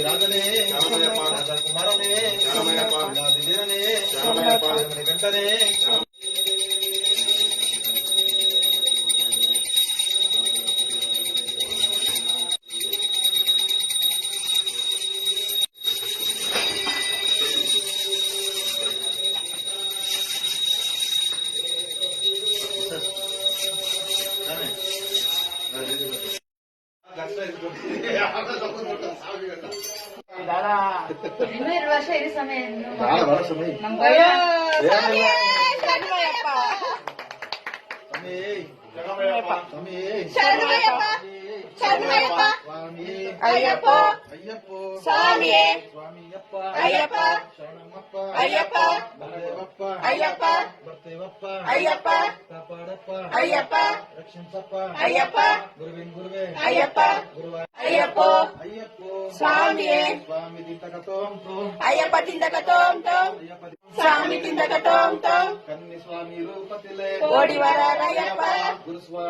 ರಾಜನೇ ಕುಮಾರನೇ ವೀರನೇ ಗಂಟನೇ ಇನ್ನೂ 2 ವರ್ಷ ಇರೋ ಸಮಯ ಅಯ್ಯಪ್ಪ ಸ್ವಾಮಿಯೇ ಅಯ್ಯಪ್ಪ ಅಯ್ಯಪ್ಪ ಅಯ್ಯಪ್ಪ ಅಯ್ಯಪ್ಪ ಅಯ್ಯಪ್ಪ ಅಯ್ಯಪ್ಪ ಅಯ್ಯಪ್ಪ ಅಯ್ಯಪ್ಪ ಸ್ವಾಮಿಯೇ ಅಯ್ಯಪ್ಪ ತಿಂದಕ ತೋಂ ತೋಂ ಸ್ವಾಮಿ ತಿಂದಕ ತೋಂ ತೋಂ ಕನ್ನಿ ಸ್ವಾಮಿ ರೂಪತಿಲೆ ಓಡಿ ವರ ಅಯ್ಯಪ್ಪ ಗುರುಸ್ವಾಮಿ